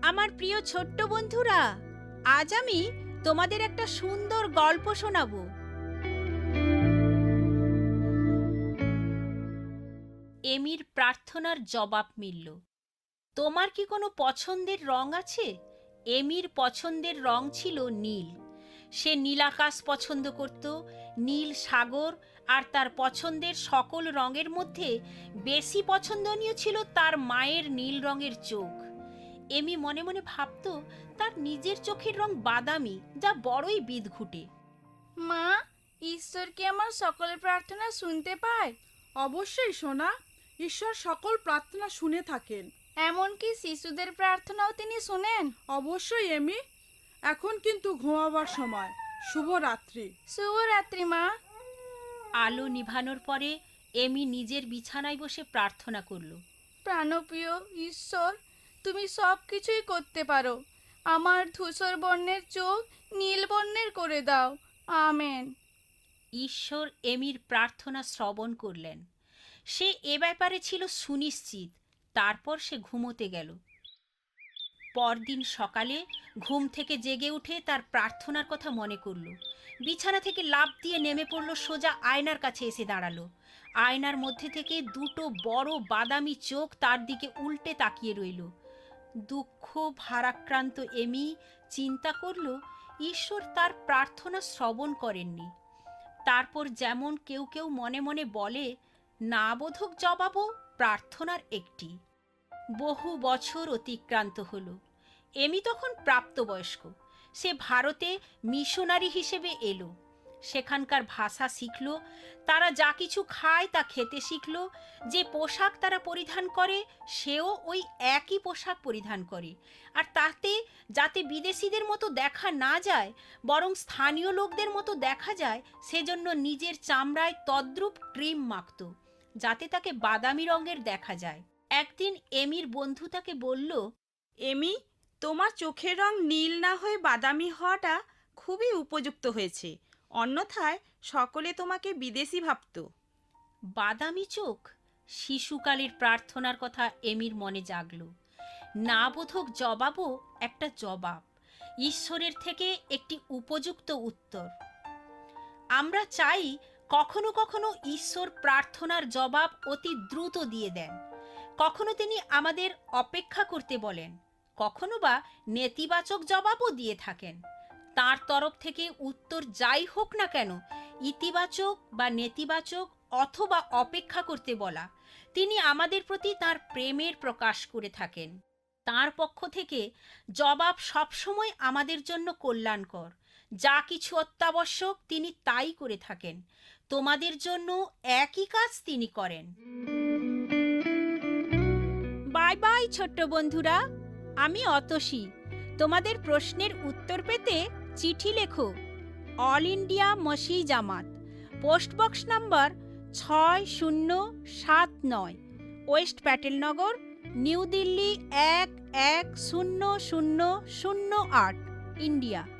আমার প্রিয় ছোট্ট বন্ধুরা, আজ আমি তোমাদের একটা সুন্দর গল্প শোনাবো। এমির প্রার্থনার জবাব মিলল। তোমার কি কোনো পছন্দের রং আছে? এমির পছন্দের রং ছিল নীল। সে নীলাকাশ পছন্দ করত, নীল সাগর, আর তার পছন্দের সকল রঙের মধ্যে বেশি পছন্দনীয় ছিল তার মায়ের নীল রঙের চোখ। এমি মনে মনে ভাবত তার নিজের চোখের রং বাদামি, যা বড়ই বিদঘুটে। মা, ঈশ্বর কি আমার সকলের প্রার্থনা শুনতে পায়? অবশ্যই সোনা, ঈশ্বর সকল প্রার্থনা শুনে থাকেন। এমনকি শিশুদের প্রার্থনাও তিনি শুনেন? অবশ্যই এমি। এখন কিন্তু ঘুমাবার সময়। শুভরাত্রি। শুভরাত্রি মা। আলো নিভানোর পরে এমি নিজের বিছানায় বসে প্রার্থনা করল। প্রাণপ্রিয় ঈশ্বর, তুমি সব কিছুই করতে পারো। আমার ধূসর বর্ণের চোখ নীল বর্ণের করে দাও। আমেন। ঈশ্বর এমির প্রার্থনা শ্রবণ করলেন। সে এ ব্যাপারে ছিল সুনিশ্চিত। তারপর সে ঘুমোতে গেল। পরদিন সকালে ঘুম থেকে জেগে উঠে তার প্রার্থনার কথা মনে করল। বিছানা থেকে লাফ দিয়ে নেমে পড়ল, সোজা আয়নার কাছে এসে দাঁড়ালো। আয়নার মধ্যে থেকে দুটো বড় বাদামি চোখ তার দিকে উল্টে তাকিয়ে রইল। দুঃখ ভারাক্রান্ত এমি চিন্তা করল, ঈশ্বর তার প্রার্থনা শ্রবণ করেননি। তারপর যেমন কেউ কেউ মনে মনে বলে, না বোধক জবাবও প্রার্থনার একটি। বহু বছর অতিক্রান্ত হলো। এমি তখন প্রাপ্তবয়স্ক। সে ভারতে মিশনারি হিসেবে এলো। সেখানকার ভাষা শিখল। তারা যা কিছু খায় তা খেতে শিখল। যে পোশাক তারা পরিধান করে সেও ওই একই পোশাক পরিধান করে। আর তাতে যাতে বিদেশিদের মতো দেখা না যায়, বরং স্থানীয় লোকদের মতো দেখা যায়, সেজন্য নিজের চামড়ায় তদ্রূপ ক্রিম মাখত, যাতে তাকে বাদামি রঙের দেখা যায়। একদিন এমির বন্ধু তাকে বলল, এমি, তোমার চোখের রং নীল না হয়ে বাদামি হওয়াটা খুবই উপযুক্ত হয়েছে। অন্যথায় সকলে তোমাকে বিদেশি ভাবত। বাদামি চোখ? শিশুকালের প্রার্থনার কথা এমির মনে জাগল। না বোধক জবাবও একটা জবাব, ঈশ্বরের থেকে একটি উপযুক্ত উত্তর। আমরা চাই কখনো কখনো ঈশ্বর প্রার্থনার জবাব অতি দ্রুত দিয়ে দেন। কখনো তিনি আমাদের অপেক্ষা করতে বলেন, কখনো বা নেতিবাচক জবাবও দিয়ে থাকেন। তার তরফ থেকে উত্তর যাই হোক না কেন, ইতিবাচক বা নেতিবাচক অথবা অপেক্ষা করতে বলা, তিনি আমাদের প্রতি তার প্রেমের প্রকাশ করে থাকেন। তার পক্ষ থেকে জবাব সবসময় আমাদের জন্য কল্যাণকর। যা কিছু অত্যাবশ্যক তিনি তাই করে থাকেন। তোমাদের জন্য একই কাজ তিনি করেন। বাই বাই ছোট্ট বন্ধুরা, আমি অতসী। তোমাদের প্রশ্নের উত্তর পেতে চিঠি লেখো। অল ইন্ডিয়া মসি Jamaat, post box number 6079, west Patel Nagar, new Delhi 110008, India.